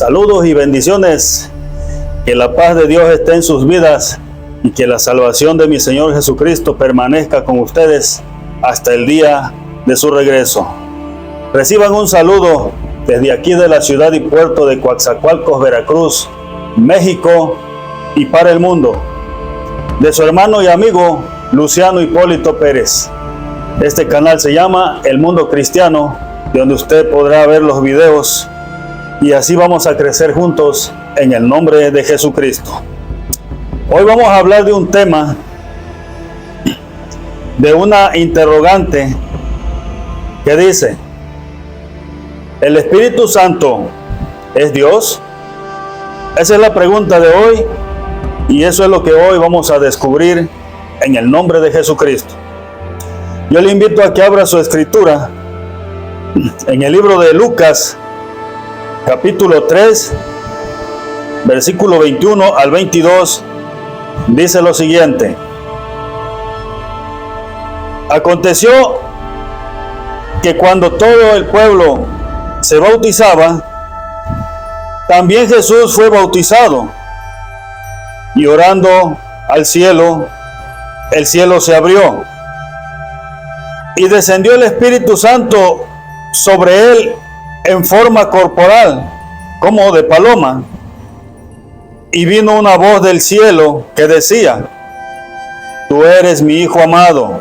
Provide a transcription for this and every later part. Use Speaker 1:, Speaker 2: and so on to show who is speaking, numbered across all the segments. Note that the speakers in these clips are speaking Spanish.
Speaker 1: Saludos y bendiciones. Que la paz de Dios esté en sus vidas y que la salvación de mi Señor Jesucristo permanezca con ustedes hasta el día de su regreso. Reciban un saludo desde aquí de la ciudad y puerto de Coatzacoalcos, Veracruz, México, y para el mundo, de su hermano y amigo Luciano Hipólito Pérez. Este canal se llama El Mundo Cristiano, donde usted podrá ver los videos y así vamos a crecer juntos en el nombre de Jesucristo. Hoy vamos a hablar de un tema, de una interrogante que dice: ¿el Espíritu Santo es Dios? Esa es la pregunta de hoy y eso es lo que hoy vamos a descubrir en el nombre de Jesucristo. Yo le invito a que abra su escritura en el libro de Lucas, capítulo 3, versículo 21 al 22, dice lo siguiente: aconteció que cuando todo el pueblo se bautizaba, también Jesús fue bautizado, y orando al cielo, el cielo se abrió, y descendió el Espíritu Santo sobre él en forma corporal, como de paloma, y vino una voz del cielo que decía: tú eres mi Hijo amado,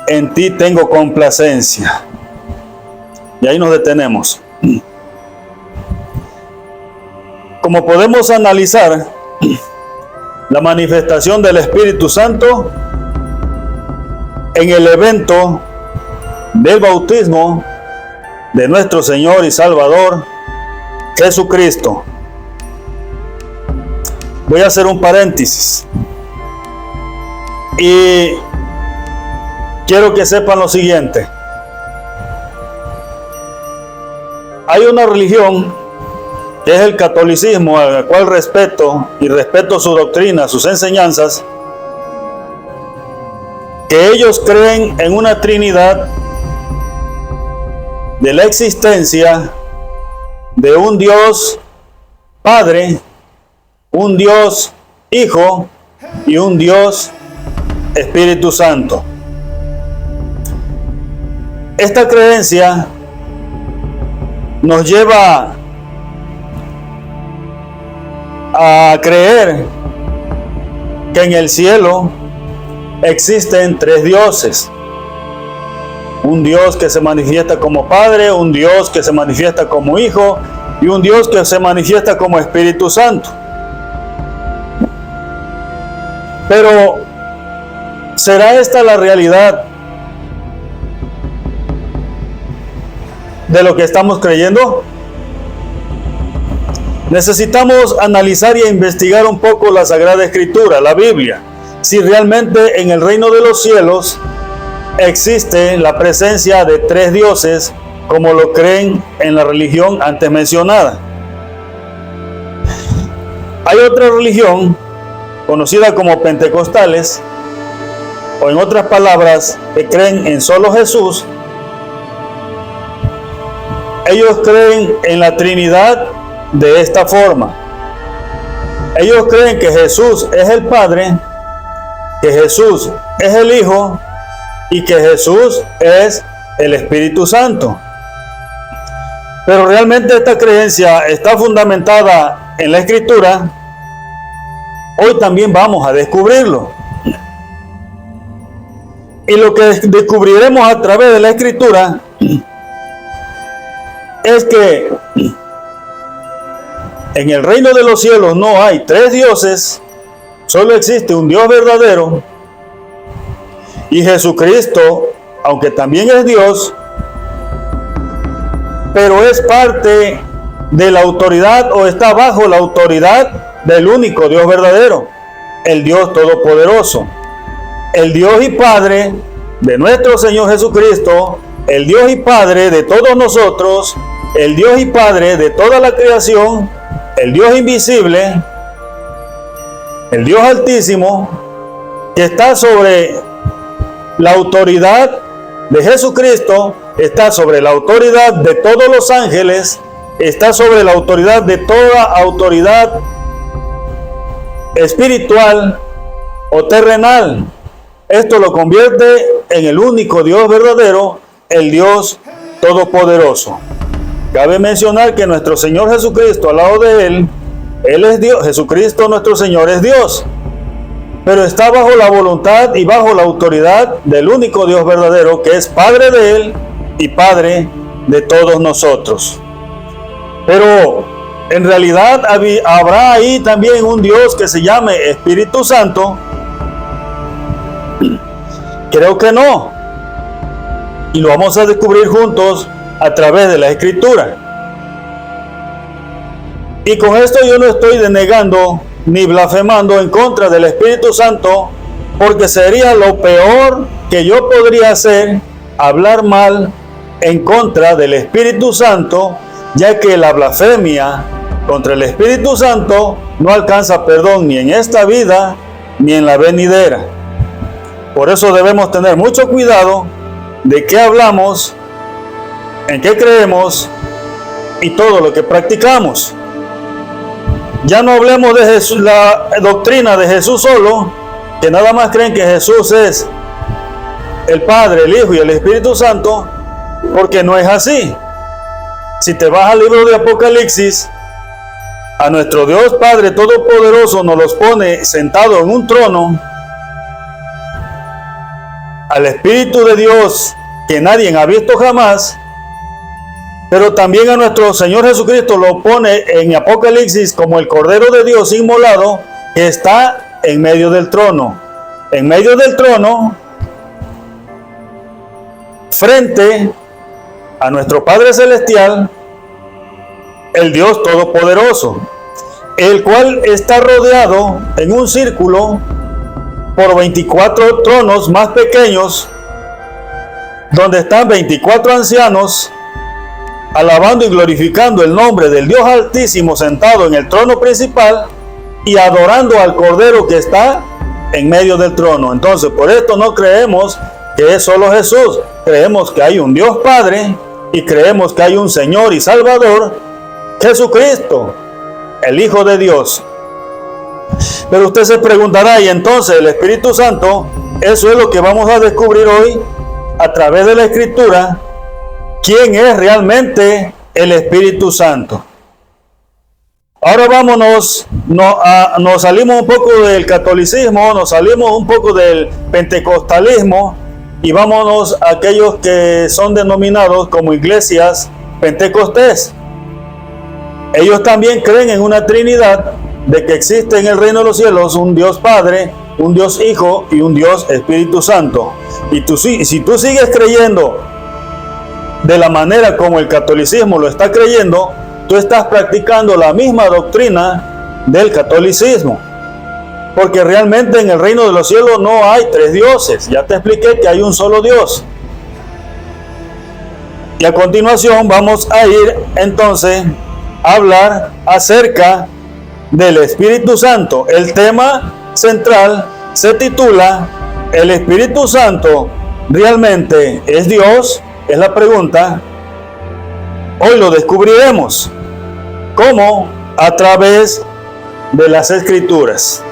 Speaker 1: en ti tengo complacencia. Y ahí nos detenemos. Como podemos analizar la manifestación del Espíritu Santo en el evento del bautismo de nuestro Señor y Salvador Jesucristo. Voy a hacer un paréntesis y quiero que sepan lo siguiente. Hay una religión que es el catolicismo, a la cual respeto su doctrina, sus enseñanzas, que ellos creen en una Trinidad, de la existencia de un Dios Padre, un Dios Hijo y un Dios Espíritu Santo. Esta creencia nos lleva a creer que en el cielo existen tres dioses: un Dios que se manifiesta como Padre, un Dios que se manifiesta como Hijo y un Dios que se manifiesta como Espíritu Santo. Pero ¿será esta la realidad de lo que estamos creyendo? Necesitamos analizar y investigar un poco la Sagrada Escritura, la Biblia, si realmente en el reino de los cielos existe la presencia de tres dioses, como lo creen en la religión antes mencionada. Hay otra religión conocida como pentecostales, o en otras palabras, que creen en solo Jesús. Ellos creen en la Trinidad de esta forma. Ellos creen que Jesús es el Padre, que Jesús es el Hijo y que Jesús es el Espíritu Santo. Pero realmente esta creencia está fundamentada en la Escritura. Hoy también vamos a descubrirlo. Y lo que descubriremos a través de la Escritura es que en el reino de los cielos no hay tres dioses, solo existe un Dios verdadero, y Jesucristo, aunque también es Dios, pero es parte de la autoridad o está bajo la autoridad del único Dios verdadero, el Dios Todopoderoso, el Dios y Padre de nuestro Señor Jesucristo, el Dios y Padre de todos nosotros, el Dios y Padre de toda la creación, el Dios invisible, el Dios altísimo, que está sobre la autoridad de Jesucristo, está sobre la autoridad de todos los ángeles está sobre la autoridad de toda autoridad espiritual o terrenal. Esto lo convierte en el único Dios verdadero, el Dios todopoderoso. Cabe mencionar que nuestro Señor Jesucristo, al lado de Él es Dios. Jesucristo nuestro Señor es Dios, pero está bajo la voluntad y bajo la autoridad del único Dios verdadero, que es Padre de Él y Padre de todos nosotros. Pero en realidad habrá ahí también un Dios que se llame Espíritu Santo. Creo que no. Y lo vamos a descubrir juntos a través de la Escritura. Y con esto yo no estoy denegando ni blasfemando en contra del Espíritu Santo, porque sería lo peor que yo podría hacer, hablar mal en contra del Espíritu Santo, ya que la blasfemia contra el Espíritu Santo no alcanza perdón ni en esta vida ni en la venidera. Por eso debemos tener mucho cuidado de qué hablamos, en qué creemos y todo lo que practicamos. Ya no hablemos de Jesús, la doctrina de Jesús solo, que nada más creen que Jesús es el Padre, el Hijo y el Espíritu Santo, porque no es así. Si te vas al libro de Apocalipsis, a nuestro Dios Padre Todopoderoso nos los pone sentado en un trono, al Espíritu de Dios que nadie ha visto jamás, pero también a nuestro Señor Jesucristo lo pone en Apocalipsis como el Cordero de Dios inmolado, que está en medio del trono. En medio del trono, frente a nuestro Padre Celestial, el Dios Todopoderoso, el cual está rodeado en un círculo por 24 tronos más pequeños, donde están 24 ancianos alabando y glorificando el nombre del Dios Altísimo sentado en el trono principal y adorando al Cordero que está en medio del trono. Entonces, por esto no creemos que es solo Jesús. Creemos que hay un Dios Padre y creemos que hay un Señor y Salvador, Jesucristo, el Hijo de Dios. Pero usted se preguntará, y entonces el Espíritu Santo, eso es lo que vamos a descubrir hoy a través de la Escritura. ¿Quién es realmente el Espíritu Santo? Ahora vámonos, nos salimos un poco del catolicismo, nos salimos un poco del pentecostalismo y vámonos a aquellos que son denominados como iglesias pentecostés. Ellos también creen en una Trinidad, de que existe en el reino de los cielos un Dios Padre, un Dios Hijo y un Dios Espíritu Santo. Y si tú sigues creyendo de la manera como el catolicismo lo está creyendo, tú estás practicando la misma doctrina del catolicismo. Porque realmente en el reino de los cielos no hay tres dioses. Ya te expliqué que hay un solo Dios. Y a continuación vamos a ir entonces a hablar acerca del Espíritu Santo. El tema central se titula ¿El Espíritu Santo realmente es Dios? Es la pregunta. Hoy lo descubriremos. ¿Cómo? A través de las Escrituras.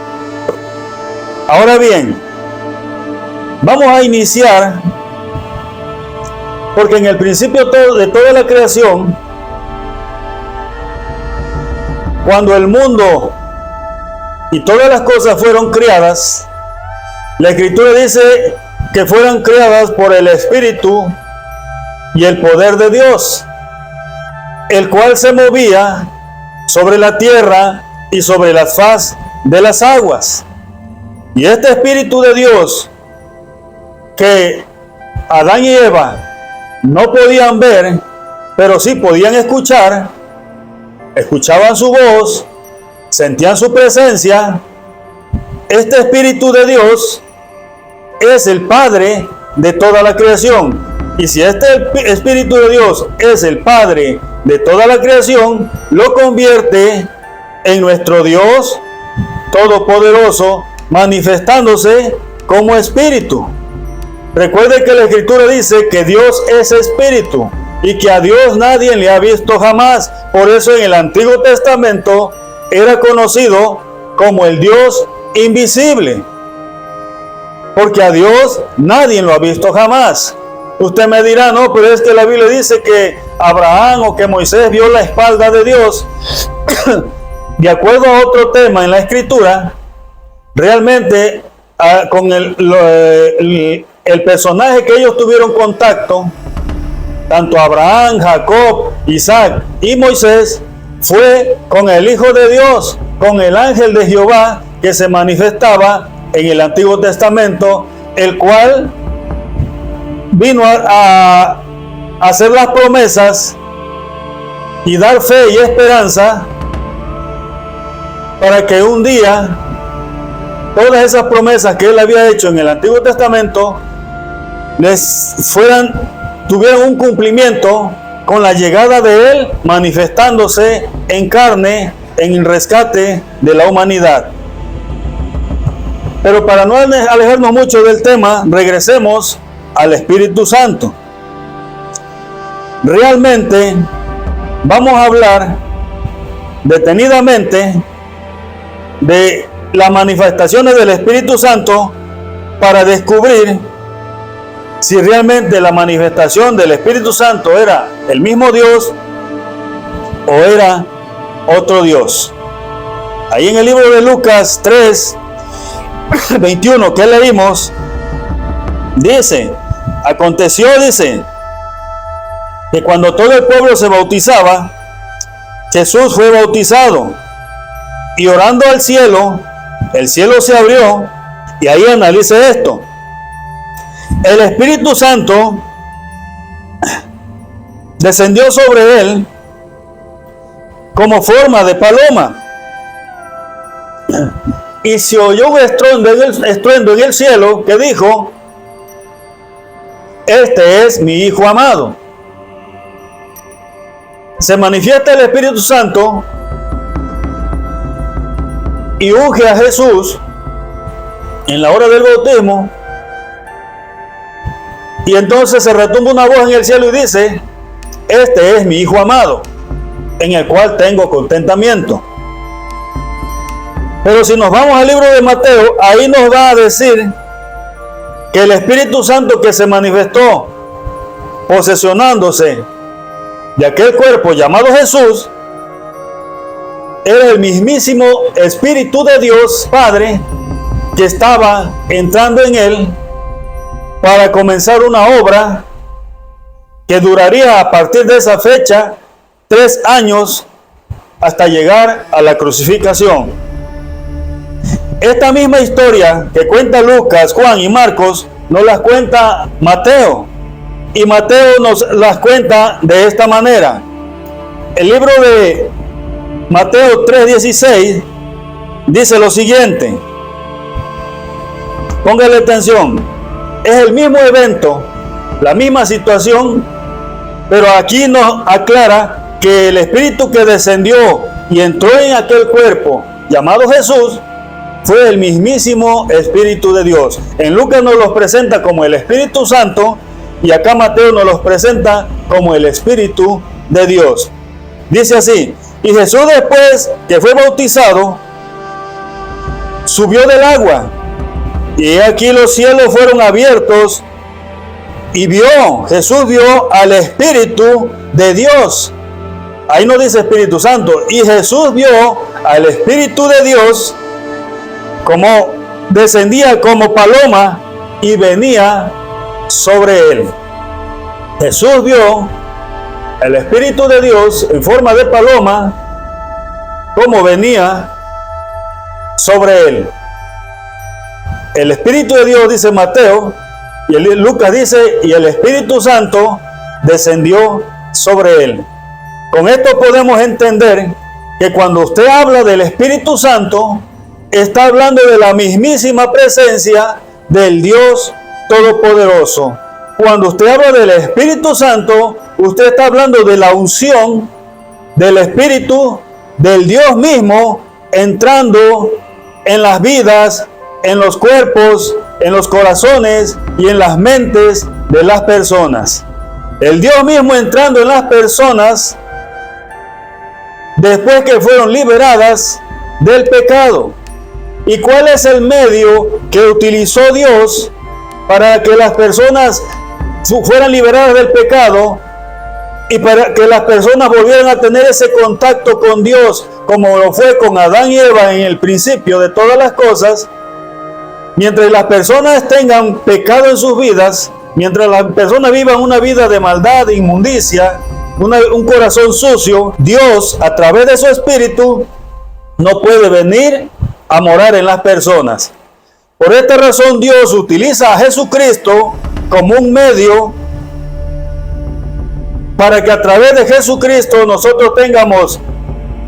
Speaker 1: Ahora bien, vamos a iniciar, porque en el principio de toda la creación, cuando el mundo y todas las cosas fueron creadas, la Escritura dice que fueron creadas por el Espíritu y el poder de Dios, el cual se movía sobre la tierra y sobre la faz de las aguas. Y este Espíritu de Dios, que Adán y Eva no podían ver, pero sí podían escuchar, escuchaban su voz, sentían su presencia. Este Espíritu de Dios es el Padre de toda la creación. Y si este Espíritu de Dios es el Padre de toda la creación, lo convierte en nuestro Dios Todopoderoso, manifestándose como Espíritu. Recuerde que la Escritura dice que Dios es Espíritu. y que a Dios nadie le ha visto jamás. Por eso en el Antiguo Testamento era conocido como el Dios invisible, porque a Dios nadie lo ha visto jamás. Usted me dirá, no, pero es que la Biblia dice que Abraham o que Moisés vio la espalda de Dios. De acuerdo a otro tema en la Escritura, realmente con el personaje que ellos tuvieron contacto, tanto Abraham, Jacob, Isaac y Moisés, fue con el Hijo de Dios, con el ángel de Jehová que se manifestaba en el Antiguo Testamento, el cual vino a hacer las promesas y dar fe y esperanza para que un día todas esas promesas que él había hecho en el Antiguo Testamento tuvieran un cumplimiento con la llegada de él manifestándose en carne en el rescate de la humanidad. Pero para no alejarnos mucho del tema, regresemos al Espíritu Santo. Realmente vamos a hablar detenidamente de las manifestaciones del Espíritu Santo para descubrir si realmente la manifestación del Espíritu Santo era el mismo Dios o era otro Dios. Ahí en el libro de Lucas 3, 21 que leímos, dice, aconteció, dice, que cuando todo el pueblo se bautizaba, Jesús fue bautizado, y orando al cielo, el cielo se abrió, y ahí analice esto. El Espíritu Santo descendió sobre él como forma de paloma, y se oyó un estruendo en el cielo que dijo, este es mi Hijo amado. Se manifiesta el Espíritu Santo y unge a Jesús en la hora del bautismo, y entonces se retumba una voz en el cielo y dice, este es mi Hijo amado, en el cual tengo contentamiento. Pero si nos vamos al libro de Mateo, ahí nos va a decir que el Espíritu Santo que se manifestó posesionándose de aquel cuerpo llamado Jesús, era el mismísimo Espíritu de Dios Padre que estaba entrando en él para comenzar una obra que duraría a partir de esa fecha 3 años hasta llegar a la crucificación. Esta misma historia que cuenta Lucas, Juan y Marcos nos las cuenta Mateo, y Mateo nos las cuenta de esta manera. El libro de Mateo 3:16 dice lo siguiente, póngale atención, es el mismo evento, la misma situación, pero aquí nos aclara que el Espíritu que descendió y entró en aquel cuerpo llamado Jesús fue el mismísimo Espíritu de Dios. En Lucas nos los presenta como el Espíritu Santo, y acá Mateo nos los presenta como el Espíritu de Dios. Dice así, y Jesús, después que fue bautizado, subió del agua, y aquí los cielos fueron abiertos, y Jesús vio al Espíritu de Dios. Ahí no dice Espíritu Santo, y Jesús vio al Espíritu de Dios como descendía como paloma y venía sobre él. Jesús vio el Espíritu de Dios en forma de paloma como venía sobre él. El Espíritu de Dios, dice Mateo, y Lucas dice, y el Espíritu Santo descendió sobre él. Con esto podemos entender que cuando usted habla del Espíritu Santo, está hablando de la mismísima presencia del Dios Todopoderoso. Cuando usted habla del Espíritu Santo, usted está hablando de la unción del Espíritu del Dios mismo entrando en las vidas, en los cuerpos, en los corazones y en las mentes de las personas. El Dios mismo entrando en las personas después que fueron liberadas del pecado. ¿Y cuál es el medio que utilizó Dios para que las personas fueran liberadas del pecado y para que las personas volvieran a tener ese contacto con Dios, como lo fue con Adán y Eva en el principio de todas las cosas? Mientras las personas tengan pecado en sus vidas, mientras las personas vivan una vida de maldad, de inmundicia, un corazón sucio, Dios, a través de su Espíritu, no puede venir a morar en las personas. Por esta razón, Dios utiliza a Jesucristo como un medio para que a través de Jesucristo nosotros tengamos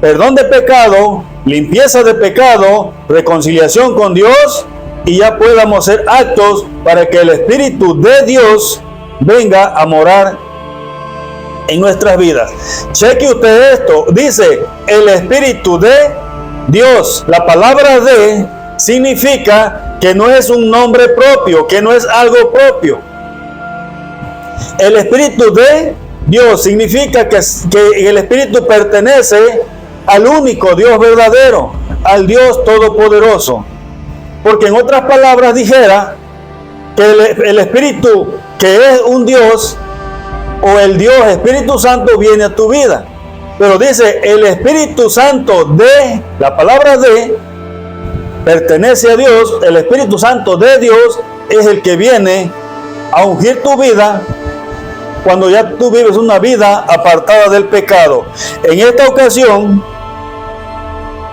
Speaker 1: perdón de pecado, limpieza de pecado, reconciliación con Dios, y ya podamos ser aptos para que el Espíritu de Dios venga a morar en nuestras vidas. Cheque usted esto, dice el Espíritu de Dios. La palabra de significa que no es un nombre propio, que no es algo propio. El Espíritu de Dios significa que el Espíritu pertenece al único Dios verdadero, al Dios todopoderoso. Porque en otras palabras dijera que el Espíritu, que es un Dios, o el Dios Espíritu Santo, viene a tu vida. Pero dice el Espíritu Santo de, la palabra de, pertenece a Dios. El Espíritu Santo de Dios es el que viene a ungir tu vida cuando ya tú vives una vida apartada del pecado. En esta ocasión,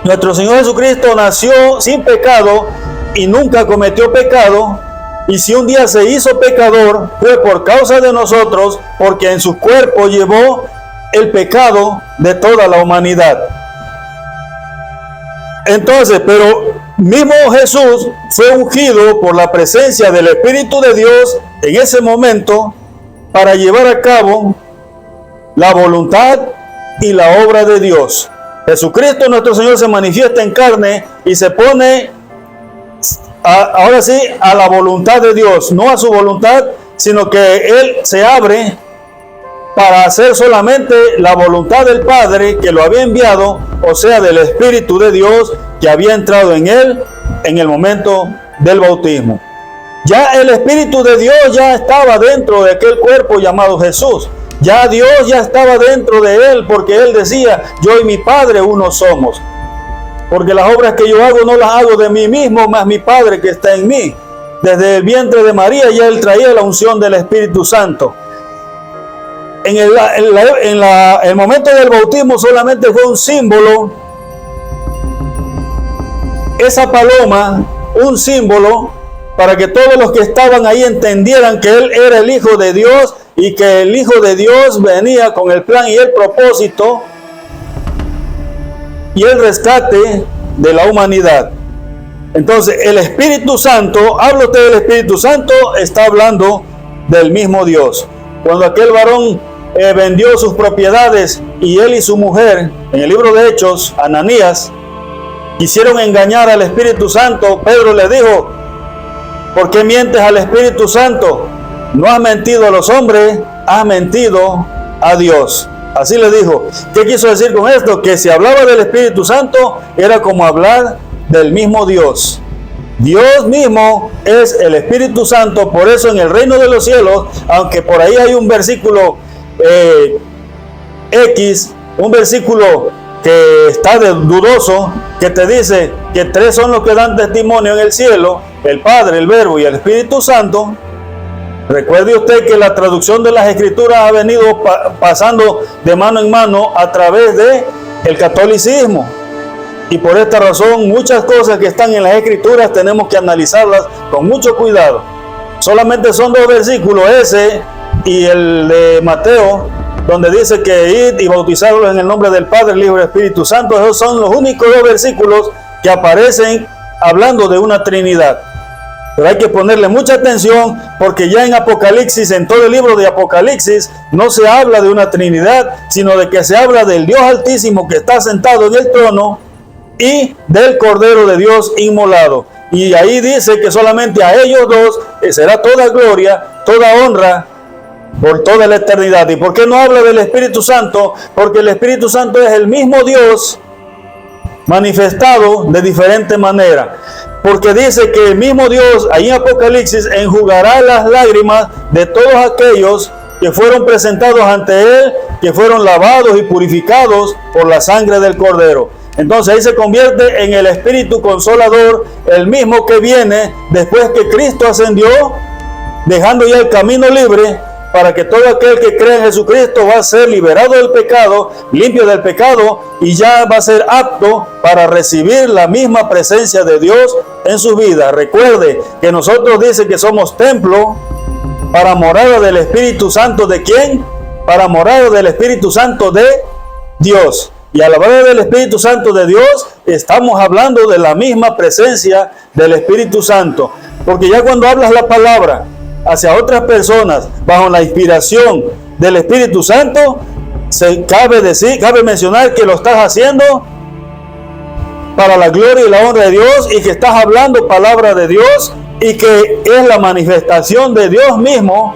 Speaker 1: nuestro Señor Jesucristo nació sin pecado y nunca cometió pecado, y si un día se hizo pecador fue por causa de nosotros, porque en su cuerpo llevó el pecado de toda la humanidad. Entonces, pero mismo Jesús fue ungido por la presencia del Espíritu de Dios en ese momento para llevar a cabo la voluntad y la obra de Dios. Jesucristo nuestro Señor se manifiesta en carne y se pone ahora sí a la voluntad de Dios, no a su voluntad, sino que Él se abre para hacer solamente la voluntad del Padre que lo había enviado, o sea, del Espíritu de Dios que había entrado en Él en el momento del bautismo. Ya el Espíritu de Dios ya estaba dentro de aquel cuerpo llamado Jesús. Ya Dios ya estaba dentro de Él, porque Él decía, yo y mi Padre uno somos. Porque las obras que yo hago no las hago de mí mismo, más mi Padre que está en mí. Desde el vientre de María ya Él traía la unción del Espíritu Santo. En el momento del bautismo solamente fue un símbolo. Esa paloma, un símbolo para que todos los que estaban ahí entendieran que Él era el Hijo de Dios y que el Hijo de Dios venía con el plan y el propósito y el rescate de la humanidad. Entonces, el Espíritu Santo, habla usted del Espíritu Santo, está hablando del mismo Dios. Cuando aquel varón vendió sus propiedades y él y su mujer, en el libro de Hechos, Ananías, quisieron engañar al Espíritu Santo, Pedro le dijo, ¿por qué mientes al Espíritu Santo? No has mentido a los hombres, has mentido a Dios. Así le dijo. ¿Qué quiso decir con esto? Que si hablaba del Espíritu Santo, era como hablar del mismo Dios. Dios mismo es el Espíritu Santo, por eso en el reino de los cielos, aunque por ahí hay un versículo un versículo que está dudoso, que te dice que tres son los que dan testimonio en el cielo, el Padre, el Verbo y el Espíritu Santo. Recuerde usted que la traducción de las Escrituras ha venido pasando de mano en mano a través del catolicismo. Y por esta razón, muchas cosas que están en las Escrituras tenemos que analizarlas con mucho cuidado. Solamente son dos versículos, ese y el de Mateo, donde dice que id y bautizarlos en el nombre del Padre, el Hijo y el Espíritu Santo. Esos son los únicos dos versículos que aparecen hablando de una Trinidad. Pero hay que ponerle mucha atención, porque ya en Apocalipsis, en todo el libro de Apocalipsis, no se habla de una Trinidad, sino de que se habla del Dios Altísimo que está sentado en el trono y del Cordero de Dios inmolado. Y ahí dice que solamente a ellos dos será toda gloria, toda honra por toda la eternidad. ¿Y por qué no habla del Espíritu Santo? Porque el Espíritu Santo es el mismo Dios manifestado de diferente manera. Porque dice que el mismo Dios, ahí en Apocalipsis, enjugará las lágrimas de todos aquellos que fueron presentados ante Él, que fueron lavados y purificados por la sangre del Cordero. Entonces ahí se convierte en el Espíritu Consolador, el mismo que viene después que Cristo ascendió, dejando ya el camino libre para que todo aquel que cree en Jesucristo va a ser liberado del pecado, limpio del pecado, y ya va a ser apto para recibir la misma presencia de Dios en su vida. Recuerde que nosotros dice que somos templo para morada del Espíritu Santo. ¿De quién? Para morada del Espíritu Santo de Dios. Y al hablar del Espíritu Santo de Dios, estamos hablando de la misma presencia del Espíritu Santo. Porque ya cuando hablas la palabra hacia otras personas bajo la inspiración del Espíritu Santo, cabe mencionar que lo estás haciendo para la gloria y la honra de Dios, y que estás hablando palabra de Dios, y que es la manifestación de Dios mismo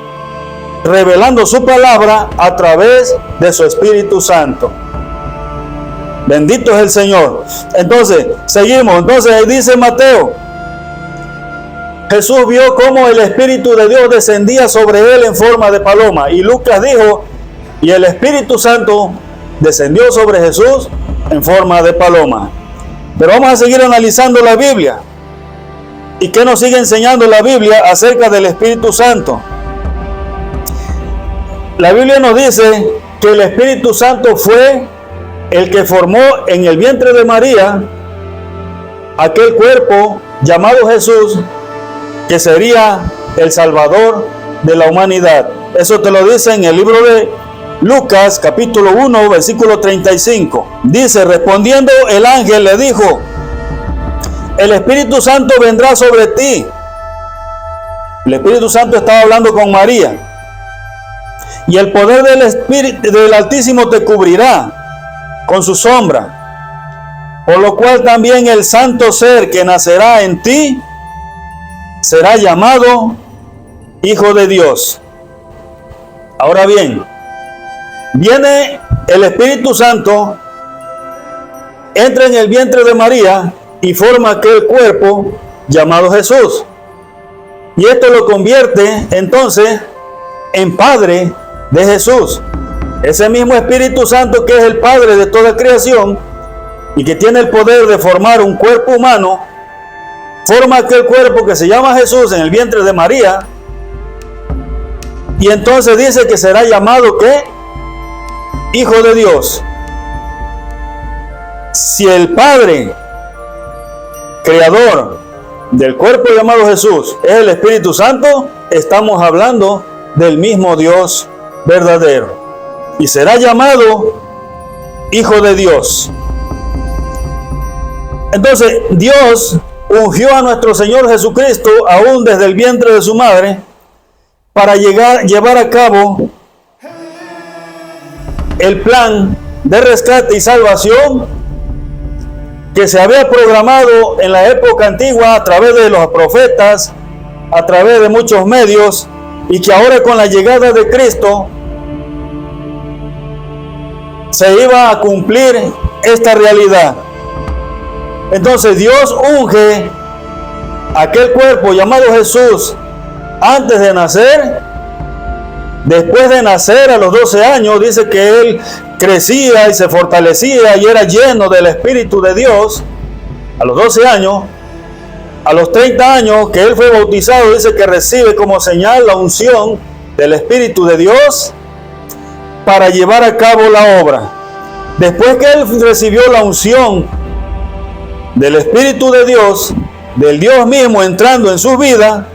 Speaker 1: revelando su palabra a través de su Espíritu Santo. Bendito es el Señor. Entonces, seguimos. Entonces, ahí dice Mateo: Jesús vio cómo el Espíritu de Dios descendía sobre él en forma de paloma. Y Lucas dijo: y el Espíritu Santo descendió sobre Jesús en forma de paloma. Pero vamos a seguir analizando la Biblia. ¿Y qué nos sigue enseñando la Biblia acerca del Espíritu Santo? La Biblia nos dice que el Espíritu Santo fue el que formó en el vientre de María aquel cuerpo llamado Jesús, que sería el Salvador de la humanidad. Eso te lo dice en el libro de Lucas, capítulo 1, versículo 35. Dice: respondiendo el ángel le dijo: el Espíritu Santo vendrá sobre ti. El Espíritu Santo estaba hablando con María. Y el poder del Altísimo te cubrirá con su sombra, por lo cual también el santo ser que nacerá en ti será llamado Hijo de Dios. Ahora bien, viene el Espíritu Santo, entra en el vientre de María y forma aquel cuerpo llamado Jesús. Y esto lo convierte entonces en Padre de Jesús. Ese mismo Espíritu Santo, que es el Padre de toda creación y que tiene el poder de formar un cuerpo humano, forma aquel cuerpo que se llama Jesús en el vientre de María. Y entonces dice que será llamado ¿qué? Hijo de Dios. Si el Padre creador del cuerpo llamado Jesús es el Espíritu Santo, estamos hablando del mismo Dios verdadero. Y será llamado Hijo de Dios. Entonces, Dios ungió a nuestro Señor Jesucristo aún desde el vientre de su madre para llevar a cabo el plan de rescate y salvación que se había programado en la época antigua a través de los profetas, a través de muchos medios, y que ahora con la llegada de Cristo se iba a cumplir esta realidad. Entonces Dios unge aquel cuerpo llamado Jesús antes de nacer. Después de nacer, a los 12 años, dice que él crecía y se fortalecía y era lleno del Espíritu de Dios. A los 12 años, a los 30 años que él fue bautizado, dice que recibe como señal la unción del Espíritu de Dios para llevar a cabo la obra. Después que él recibió la unción del Espíritu de Dios, del Dios mismo entrando en su vida,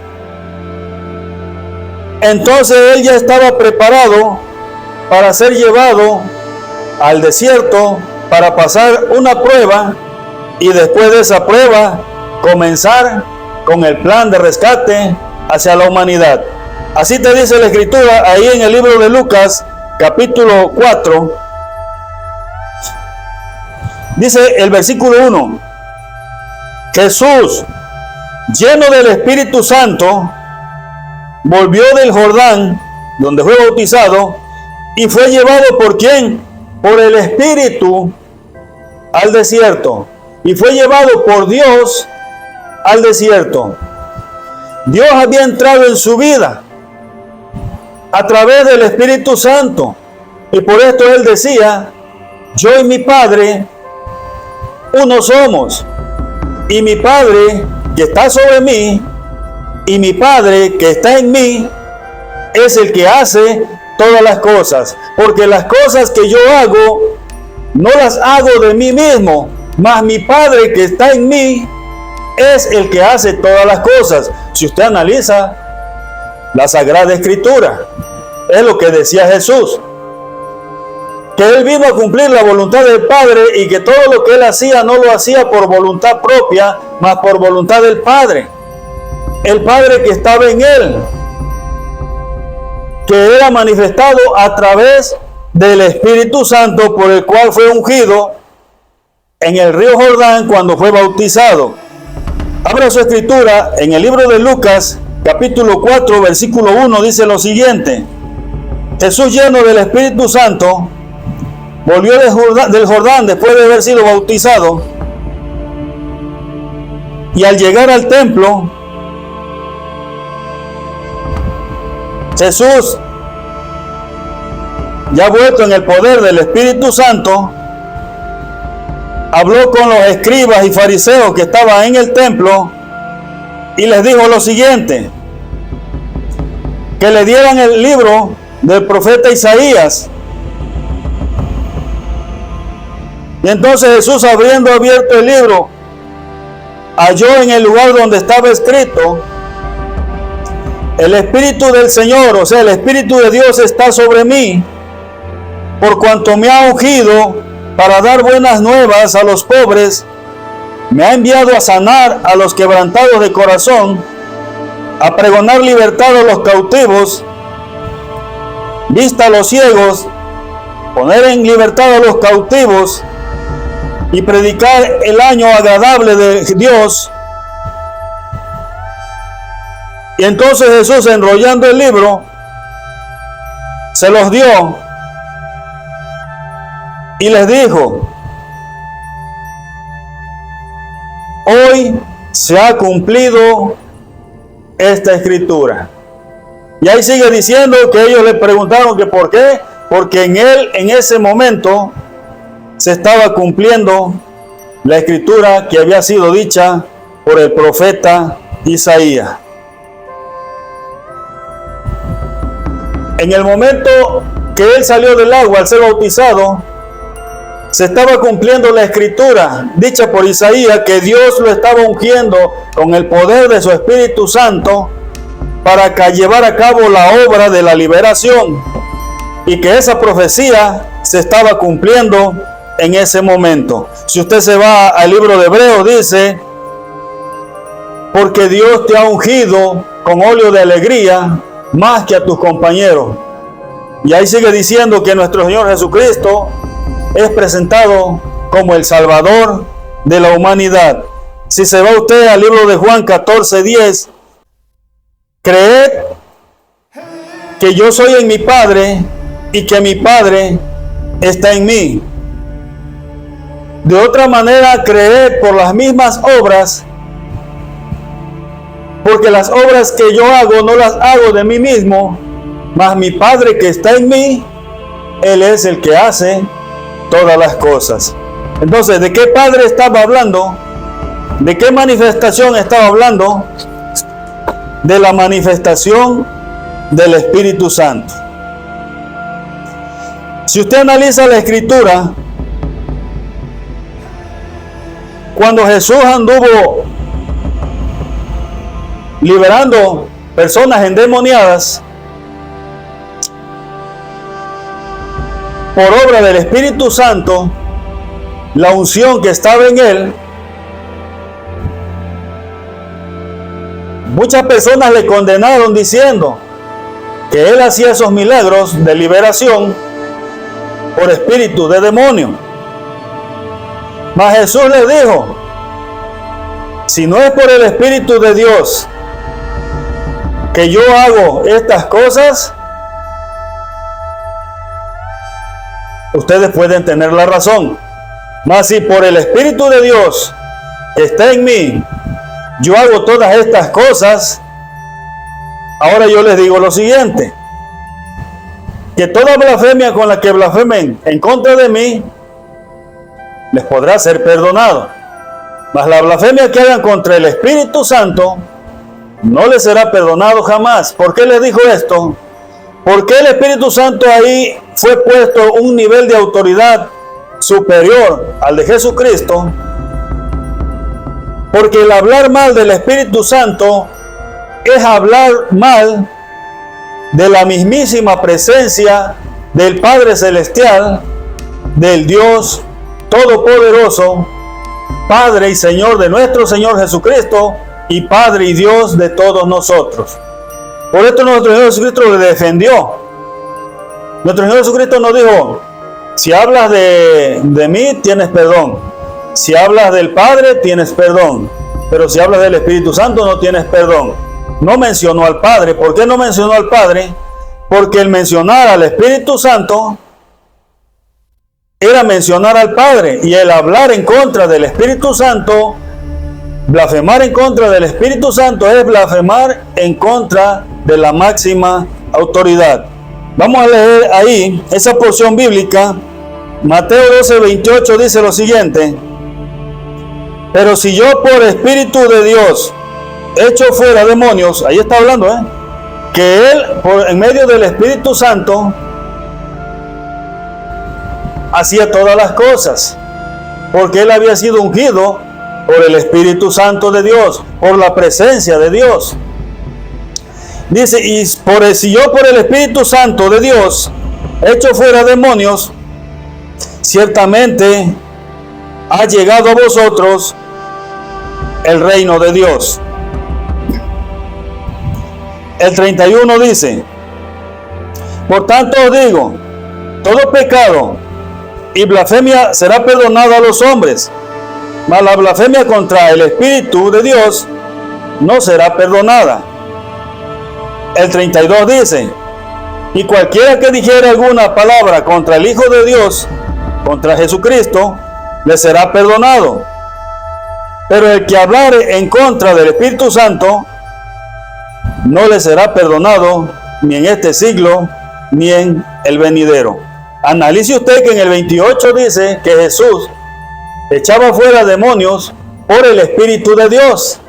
Speaker 1: entonces él ya estaba preparado para ser llevado al desierto para pasar una prueba, y después de esa prueba comenzar con el plan de rescate hacia la humanidad. Así te dice la Escritura ahí en el libro de Lucas, capítulo 4. Dice el versículo 1: Jesús, lleno del Espíritu Santo, volvió del Jordán donde fue bautizado, y fue llevado ¿por quién? Por el Espíritu al desierto. Y fue llevado por Dios al desierto. Dios había entrado en su vida a través del Espíritu Santo. Y por esto él decía: yo y mi Padre uno somos. Y mi Padre que está sobre mí y mi Padre que está en mí es el que hace todas las cosas. Porque las cosas que yo hago no las hago de mí mismo, mas mi Padre que está en mí es el que hace todas las cosas. Si usted analiza la Sagrada Escritura, es lo que decía Jesús, que él vino a cumplir la voluntad del Padre y que todo lo que él hacía no lo hacía por voluntad propia, mas por voluntad del Padre. El Padre que estaba en él, que era manifestado a través del Espíritu Santo, por el cual fue ungido en el río Jordán cuando fue bautizado. Abra su escritura en el libro de Lucas, capítulo 4, versículo 1, dice lo siguiente: Jesús, lleno del Espíritu Santo, volvió del Jordán después de haber sido bautizado, y al llegar al templo, Jesús, ya vuelto en el poder del Espíritu Santo, habló con los escribas y fariseos que estaban en el templo y les dijo lo siguiente: que le dieran el libro del profeta Isaías. Y entonces Jesús, habiendo abierto el libro, halló en el lugar donde estaba escrito: el Espíritu del Señor, o sea, el Espíritu de Dios está sobre mí, por cuanto me ha ungido para dar buenas nuevas a los pobres, me ha enviado a sanar a los quebrantados de corazón, a pregonar libertad a los cautivos, vista a los ciegos, poner en libertad a los cautivos y predicar el año agradable de Dios. Y entonces Jesús, enrollando el libro, se los dio y les dijo: hoy se ha cumplido esta escritura. Y ahí sigue diciendo que ellos le preguntaron que por qué, porque en él, en ese momento, se estaba cumpliendo la escritura que había sido dicha por el profeta Isaías. En el momento que él salió del agua al ser bautizado, se estaba cumpliendo la escritura dicha por Isaías, que Dios lo estaba ungiendo con el poder de su Espíritu Santo para llevar a cabo la obra de la liberación, y que esa profecía se estaba cumpliendo en ese momento. Si usted se va al libro de Hebreos, dice: porque Dios te ha ungido con óleo de alegría más que a tus compañeros. Y ahí sigue diciendo que nuestro Señor Jesucristo es presentado como el Salvador de la humanidad. Si se va usted al libro de Juan 14:10, creed que yo soy en mi Padre y que mi Padre está en mí. De otra manera, creed por las mismas obras, porque las obras que yo hago no las hago de mí mismo, mas mi Padre que está en mí, Él es el que hace todas las cosas. Entonces, ¿de qué Padre estaba hablando? ¿De qué manifestación estaba hablando? De la manifestación del Espíritu Santo. Si usted analiza la Escritura, cuando Jesús anduvo liberando personas endemoniadas por obra del Espíritu Santo, la unción que estaba en él, muchas personas le condenaron diciendo que él hacía esos milagros de liberación por espíritu de demonio. Mas Jesús les dijo: si no es por el Espíritu de Dios que yo hago estas cosas, ustedes pueden tener la razón. Mas si por el Espíritu de Dios que está en mí, yo hago todas estas cosas, ahora yo les digo lo siguiente, que toda blasfemia con la que blasfemen en contra de mí, les podrá ser perdonado. Mas la blasfemia que hagan contra el Espíritu Santo, no les será perdonado jamás. ¿Por qué les dijo esto? Porque el Espíritu Santo ahí fue puesto un nivel de autoridad superior al de Jesucristo, porque el hablar mal del Espíritu Santo es hablar mal de la mismísima presencia del Padre Celestial, del Dios Todopoderoso, Padre y Señor de nuestro Señor Jesucristo, y Padre y Dios de todos nosotros. Por esto nuestro Señor Jesucristo le defendió. Nuestro Señor Jesucristo nos dijo: si hablas de mí, tienes perdón. Si hablas del Padre, tienes perdón. Pero si hablas del Espíritu Santo, no tienes perdón. No mencionó al Padre. ¿Por qué no mencionó al Padre? Porque el mencionar al Espíritu Santo era mencionar al Padre. Y el hablar en contra del Espíritu Santo, blasfemar en contra del Espíritu Santo, es blasfemar en contra de la máxima autoridad. Vamos a leer ahí esa porción bíblica. Mateo 12:28 dice lo siguiente: pero si yo por Espíritu de Dios echo fuera demonios, ahí está hablando, que Él en medio del Espíritu Santo hacía todas las cosas, porque Él había sido ungido por el Espíritu Santo de Dios, por la presencia de Dios. Dice: y si yo por el Espíritu Santo de Dios echo fuera demonios, ciertamente ha llegado a vosotros el reino de Dios. El 31 dice: por tanto os digo, todo pecado y blasfemia será perdonada a los hombres, mas la blasfemia contra el Espíritu de Dios no será perdonada. El 32 dice: y cualquiera que dijere alguna palabra contra el Hijo de Dios, contra Jesucristo, le será perdonado. Pero el que hablare en contra del Espíritu Santo, no le será perdonado ni en este siglo, ni en el venidero. Analice usted que en el 28 dice que Jesús echaba fuera demonios por el Espíritu de Dios.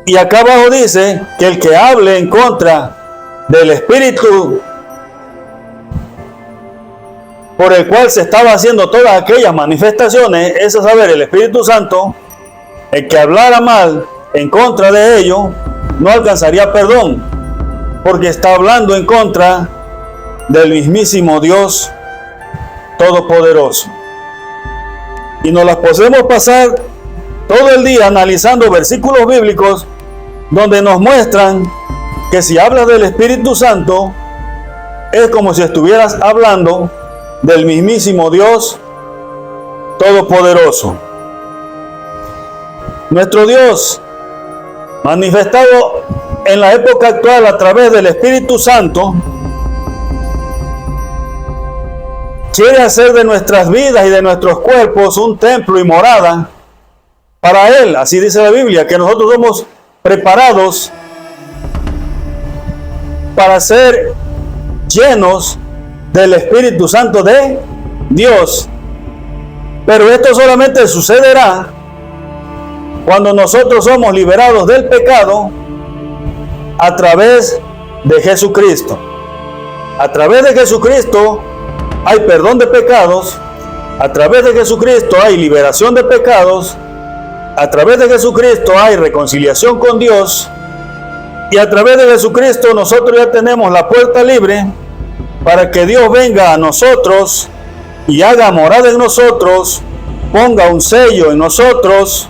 Speaker 1: Y acá abajo dice que el que hable en contra del Espíritu por el cual se estaba haciendo todas aquellas manifestaciones, es a saber, el Espíritu Santo, el que hablara mal en contra de ello, no alcanzaría perdón, porque está hablando en contra del mismísimo Dios Todopoderoso. Y nos las podemos pasar todo el día analizando versículos bíblicos donde nos muestran que si hablas del Espíritu Santo, es como si estuvieras hablando del mismísimo Dios Todopoderoso. Nuestro Dios, manifestado en la época actual a través del Espíritu Santo, quiere hacer de nuestras vidas y de nuestros cuerpos un templo y morada para Él. Así dice la Biblia, que nosotros somos preparados para ser llenos del Espíritu Santo de Dios. Pero esto solamente sucederá cuando nosotros somos liberados del pecado a través de Jesucristo. A través de Jesucristo hay perdón de pecados, a través de Jesucristo hay liberación de pecados, a través de Jesucristo hay reconciliación con Dios, y a través de Jesucristo nosotros ya tenemos la puerta libre para que Dios venga a nosotros y haga morada en nosotros, ponga un sello en nosotros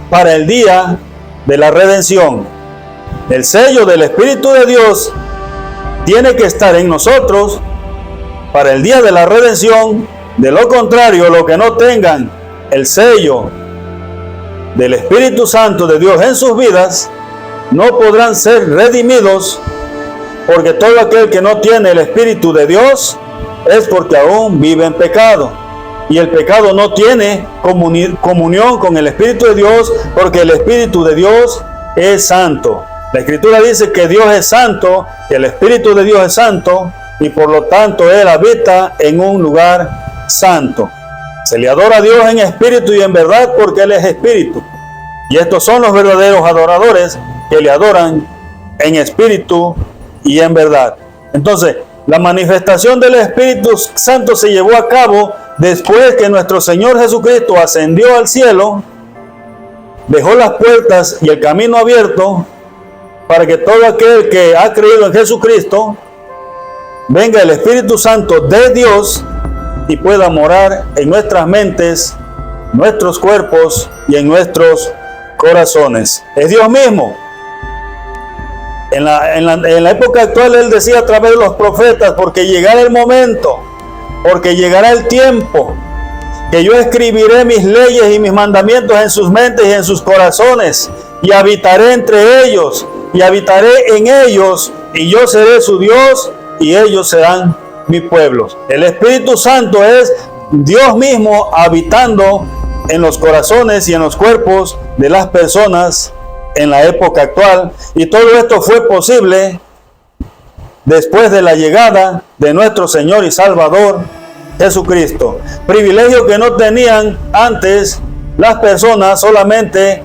Speaker 1: para el día de la redención. El sello del Espíritu de Dios tiene que estar en nosotros para el día de la redención. De lo contrario, los que no tengan el sello del Espíritu Santo de Dios en sus vidas, no podrán ser redimidos, porque todo aquel que no tiene el Espíritu de Dios es porque aún vive en pecado. Y el pecado no tiene comunión con el Espíritu de Dios, porque el Espíritu de Dios es santo. La Escritura dice que Dios es santo, que el Espíritu de Dios es santo, y por lo tanto Él habita en un lugar santo. Se le adora a Dios en espíritu y en verdad, porque Él es espíritu. Y estos son los verdaderos adoradores que le adoran en espíritu y en verdad. Entonces, la manifestación del Espíritu Santo se llevó a cabo después que nuestro Señor Jesucristo ascendió al cielo, dejó las puertas y el camino abierto para que todo aquel que ha creído en Jesucristo venga el Espíritu Santo de Dios y pueda morar en nuestras mentes, nuestros cuerpos y en nuestros corazones. Es Dios mismo. En la época actual Él decía a través de los profetas: porque llegará el momento, porque llegará el tiempo, que yo escribiré mis leyes y mis mandamientos en sus mentes y en sus corazones, y habitaré entre ellos, y habitaré en ellos, y yo seré su Dios, y ellos serán mi pueblo. El Espíritu Santo es Dios mismo habitando en los corazones y en los cuerpos de las personas en la época actual, y todo esto fue posible después de la llegada de nuestro Señor y Salvador Jesucristo. Privilegio que no tenían antes las personas, solamente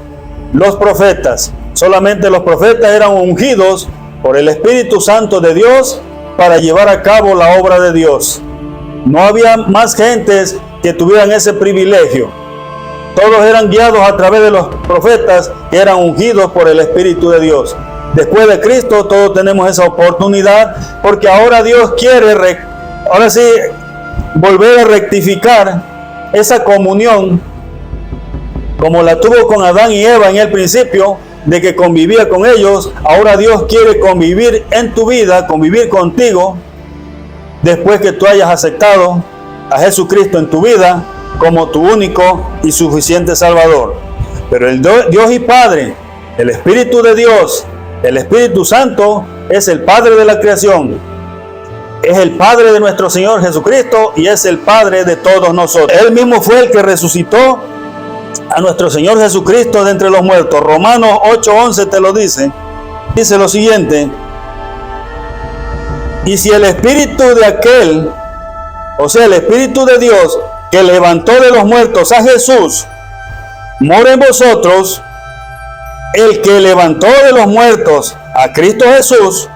Speaker 1: los profetas. Solamente los profetas eran ungidos por el Espíritu Santo de Dios para llevar a cabo la obra de Dios. No había más gentes que tuvieran ese privilegio. Todos eran guiados a través de los profetas que eran ungidos por el Espíritu de Dios. Después de Cristo todos tenemos esa oportunidad, porque ahora Dios quiere, ahora sí, volver a rectificar esa comunión como la tuvo con Adán y Eva en el principio, de que convivía con ellos. Ahora Dios quiere convivir en tu vida, convivir contigo, después que tú hayas aceptado a Jesucristo en tu vida como tu único y suficiente Salvador. Pero el Dios y Padre, el Espíritu de Dios, el Espíritu Santo, es el Padre de la creación, es el Padre de nuestro Señor Jesucristo y es el Padre de todos nosotros. Él mismo fue el que resucitó a nuestro Señor Jesucristo de entre los muertos. Romanos 8:11 te lo dice. Dice lo siguiente: y si el Espíritu de aquel, o sea, el Espíritu de Dios que levantó de los muertos a Jesús, mora en vosotros, el que levantó de los muertos a Cristo Jesús,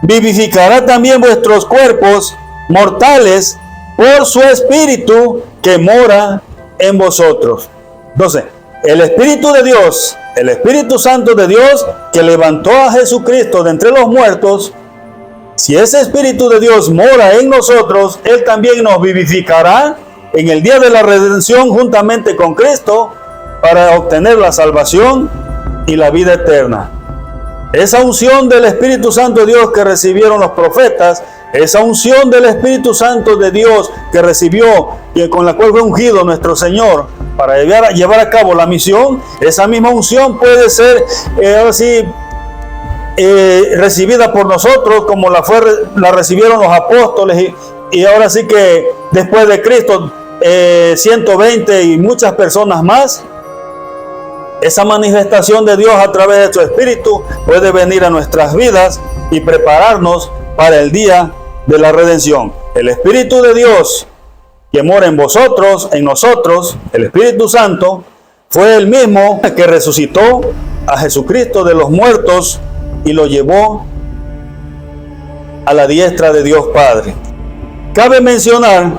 Speaker 1: vivificará también vuestros cuerpos mortales por su Espíritu que mora en vosotros. Entonces, el Espíritu de Dios, el Espíritu Santo de Dios que levantó a Jesucristo de entre los muertos, si ese Espíritu de Dios mora en nosotros, Él también nos vivificará en el día de la redención juntamente con Cristo para obtener la salvación y la vida eterna. Esa unción del Espíritu Santo de Dios que recibieron los profetas, esa unción del Espíritu Santo de Dios que recibió y con la cual fue ungido nuestro Señor para llevar a cabo la misión, esa misma unción puede ser recibida por nosotros como la recibieron los apóstoles y ahora sí que después de Cristo 120 y muchas personas más. Esa manifestación de Dios a través de su Espíritu puede venir a nuestras vidas y prepararnos para el día de la redención. El Espíritu de Dios que mora en vosotros, en nosotros, el Espíritu Santo, fue el mismo que resucitó a Jesucristo de los muertos y lo llevó a la diestra de Dios Padre. Cabe mencionar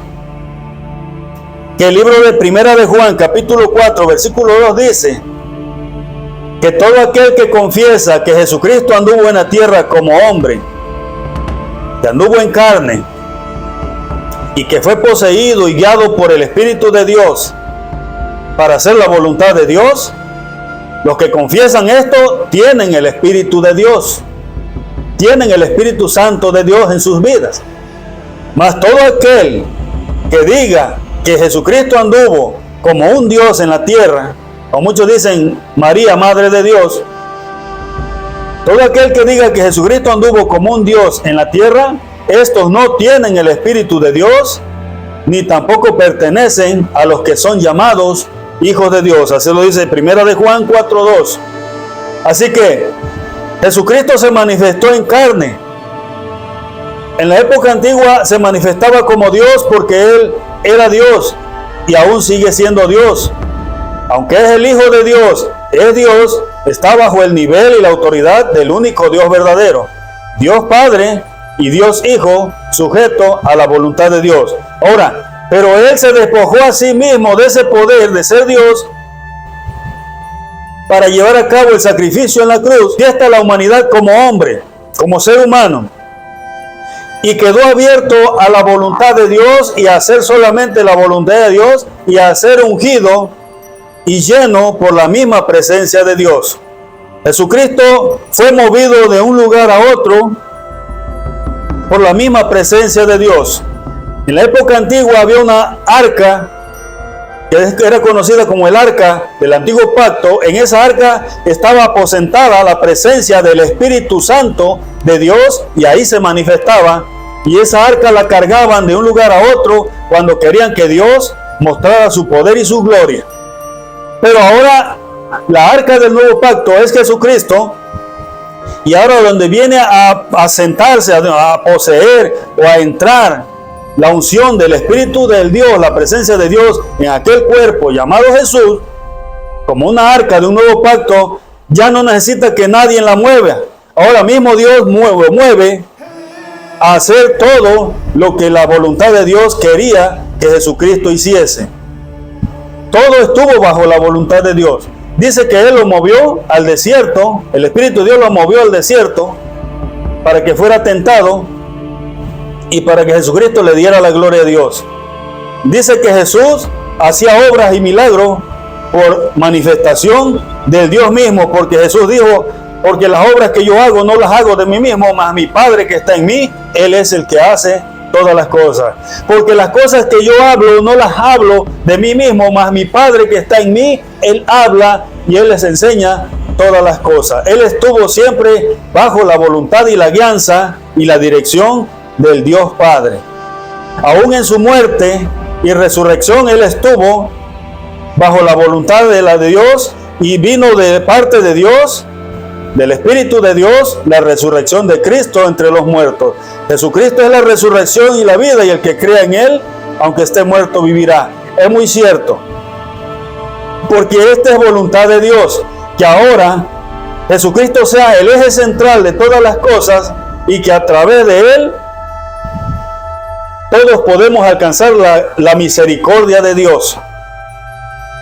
Speaker 1: que el libro de Primera de Juan, capítulo 4, versículo 2 dice que todo aquel que confiesa que Jesucristo anduvo en la tierra como hombre, que anduvo en carne y que fue poseído y guiado por el Espíritu de Dios para hacer la voluntad de Dios, los que confiesan esto tienen el Espíritu de Dios, tienen el Espíritu Santo de Dios en sus vidas. Mas todo aquel que diga que Jesucristo anduvo como un Dios en la tierra, o muchos dicen María, Madre de Dios, todo aquel que diga que Jesucristo anduvo como un Dios en la tierra, estos no tienen el Espíritu de Dios, ni tampoco pertenecen a los que son llamados hijos de Dios. Así lo dice 1 de Juan 4:2. Así que Jesucristo se manifestó en carne. En la época antigua se manifestaba como Dios porque Él era Dios y aún sigue siendo Dios. Aunque es el Hijo de Dios, es Dios, está bajo el nivel y la autoridad del único Dios verdadero, Dios Padre y Dios Hijo, sujeto a la voluntad de Dios. Ahora, pero Él se despojó a sí mismo de ese poder de ser Dios para llevar a cabo el sacrificio en la cruz, y hasta la humanidad como hombre, como ser humano, y quedó abierto a la voluntad de Dios y a hacer solamente la voluntad de Dios y a ser ungido y lleno por la misma presencia de Dios. Jesucristo fue movido de un lugar a otro por la misma presencia de Dios. En la época antigua había una arca que era conocida como el arca del antiguo pacto. En esa arca estaba aposentada la presencia del Espíritu Santo de Dios y ahí se manifestaba, y esa arca la cargaban de un lugar a otro cuando querían que Dios mostrara su poder y su gloria. Pero ahora la arca del nuevo pacto es Jesucristo, y ahora donde viene a sentarse, a poseer o a entrar la unción del Espíritu del Dios, la presencia de Dios en aquel cuerpo llamado Jesús, como una arca de un nuevo pacto, ya no necesita que nadie la mueva. Ahora mismo Dios mueve a hacer todo lo que la voluntad de Dios quería que Jesucristo hiciese. Todo estuvo bajo la voluntad de Dios. Dice que Él lo movió al desierto, el Espíritu de Dios lo movió al desierto para que fuera tentado y para que Jesucristo le diera la gloria a Dios. Dice que Jesús hacía obras y milagros por manifestación del Dios mismo, porque Jesús dijo: porque las obras que yo hago no las hago de mí mismo, mas mi Padre que está en mí, Él es el que hace todas las cosas. Porque las cosas que yo hablo no las hablo de mí mismo, mas mi Padre que está en mí, Él habla y Él les enseña todas las cosas. Él estuvo siempre bajo la voluntad y la guianza y la dirección del Dios Padre. Aún en su muerte y resurrección, Él estuvo bajo la voluntad de la de Dios, y vino de parte de Dios, del Espíritu de Dios, la resurrección de Cristo entre los muertos. Jesucristo es la resurrección y la vida, y el que crea en Él, aunque esté muerto, vivirá. Es muy cierto, porque esta es voluntad de Dios, que ahora Jesucristo sea el eje central de todas las cosas, y que a través de Él todos podemos alcanzar la misericordia de Dios.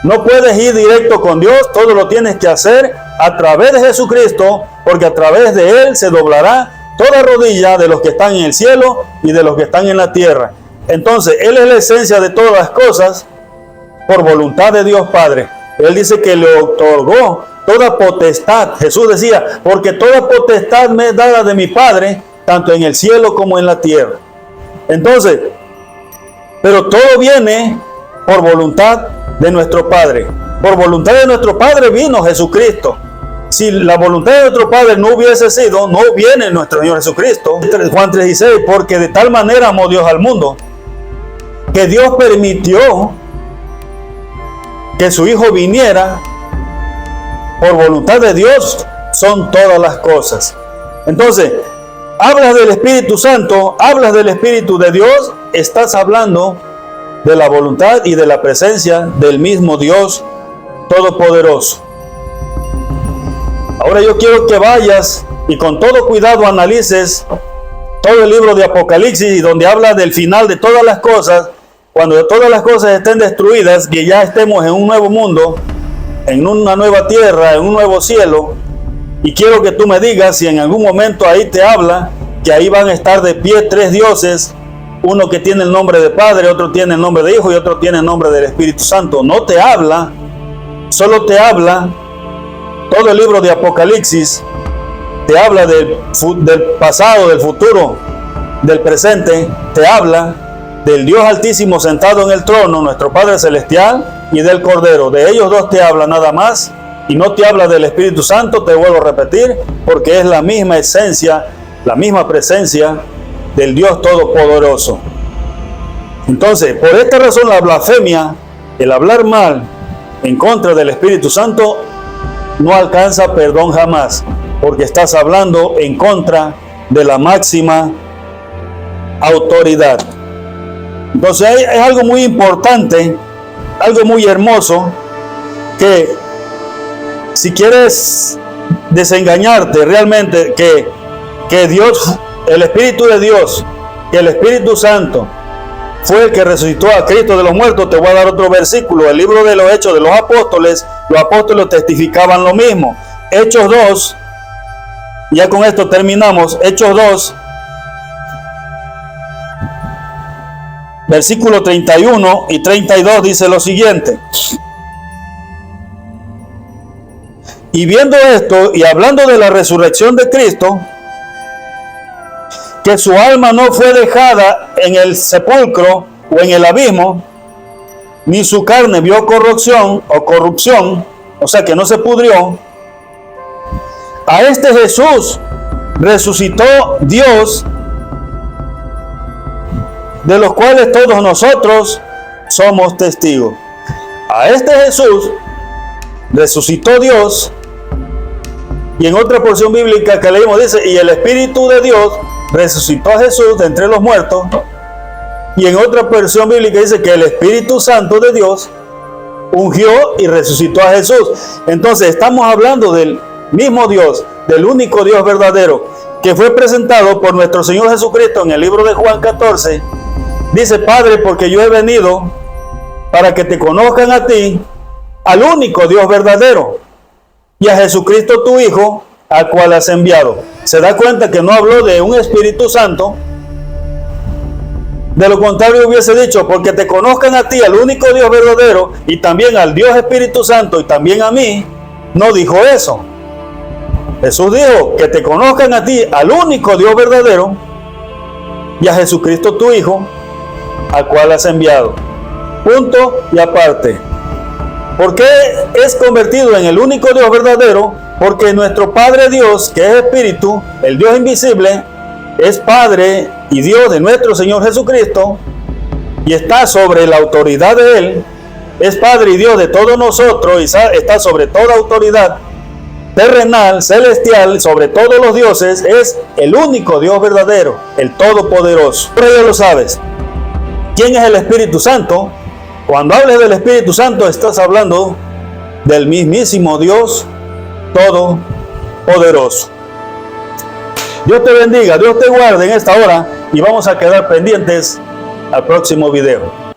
Speaker 1: No puedes ir directo con Dios, todo lo tienes que hacer a través de Jesucristo, porque a través de Él se doblará toda rodilla de los que están en el cielo y de los que están en la tierra. Entonces, Él es la esencia de todas las cosas por voluntad de Dios Padre. Él dice que le otorgó toda potestad. Jesús decía: porque toda potestad me es dada de mi Padre, tanto en el cielo como en la tierra. Entonces, pero todo viene por voluntad de nuestro Padre. Por voluntad de nuestro Padre vino Jesucristo. Si la voluntad de nuestro Padre no hubiese sido, no viene nuestro Señor Jesucristo. Juan 3:16, porque de tal manera amó Dios al mundo, que Dios permitió que su Hijo viniera. Por voluntad de Dios son todas las cosas. Entonces, hablas del Espíritu Santo, hablas del Espíritu de Dios, estás hablando de la voluntad y de la presencia del mismo Dios Todopoderoso. Ahora yo quiero que vayas y con todo cuidado analices todo el libro de Apocalipsis, donde habla del final de todas las cosas, cuando todas las cosas estén destruidas, que ya estemos en un nuevo mundo, en una nueva tierra, en un nuevo cielo. Y quiero que tú me digas si en algún momento ahí te habla que ahí van a estar de pie tres dioses, uno que tiene el nombre de Padre, otro tiene el nombre de Hijo y otro tiene el nombre del Espíritu Santo. No te habla, solo te habla todo el libro de Apocalipsis, te habla del pasado, del futuro, del presente, te habla del Dios Altísimo sentado en el trono, nuestro Padre Celestial, y del Cordero. De ellos dos te habla nada más, y no te habla del Espíritu Santo, te vuelvo a repetir, porque es la misma esencia, la misma presencia del Dios Todopoderoso. Entonces, por esta razón la blasfemia, el hablar mal en contra del Espíritu Santo, no alcanza perdón jamás, porque estás hablando en contra de la máxima autoridad. Entonces es algo muy importante, algo muy hermoso, que si quieres desengañarte realmente que Dios, el Espíritu de Dios, que el Espíritu Santo fue el que resucitó a Cristo de los muertos, te voy a dar otro versículo. El libro de los Hechos de los apóstoles testificaban lo mismo. Hechos 2, ya con esto terminamos. Hechos 2, versículo 31 y 32 dice lo siguiente: y viendo esto y hablando de la resurrección de Cristo, que su alma no fue dejada en el sepulcro o en el abismo, ni su carne vio corrupción, o sea que no se pudrió, a este Jesús resucitó Dios, de los cuales todos nosotros somos testigos. A este Jesús resucitó Dios, y en otra porción bíblica que leímos dice, y el Espíritu de Dios resucitó a Jesús de entre los muertos, y en otra versión bíblica dice que el Espíritu Santo de Dios ungió y resucitó a Jesús. Entonces estamos hablando del mismo Dios, del único Dios verdadero, que fue presentado por nuestro Señor Jesucristo en el libro de Juan 14. Dice: Padre, porque yo he venido para que te conozcan a ti, al único Dios verdadero, y a Jesucristo tu Hijo, al cual has enviado. Se da cuenta que no habló de un Espíritu Santo. De lo contrario hubiese dicho: porque te conozcan a ti, al único Dios verdadero, y también al Dios Espíritu Santo, y también a mí. No dijo eso. Jesús dijo: que te conozcan a ti, al único Dios verdadero, y a Jesucristo tu Hijo, al cual has enviado. Punto y aparte. ¿Por qué es convertido en el único Dios verdadero? Porque nuestro Padre Dios, que es Espíritu, el Dios invisible, es Padre y Dios de nuestro Señor Jesucristo, y está sobre la autoridad de Él. Es Padre y Dios de todos nosotros, y está sobre toda autoridad terrenal, celestial, sobre todos los dioses. Es el único Dios verdadero, el Todopoderoso. Pero ya lo sabes. ¿Quién es el Espíritu Santo? Cuando hables del Espíritu Santo, estás hablando del mismísimo Dios Todopoderoso. Dios te bendiga, Dios te guarde en esta hora, y vamos a quedar pendientes al próximo video.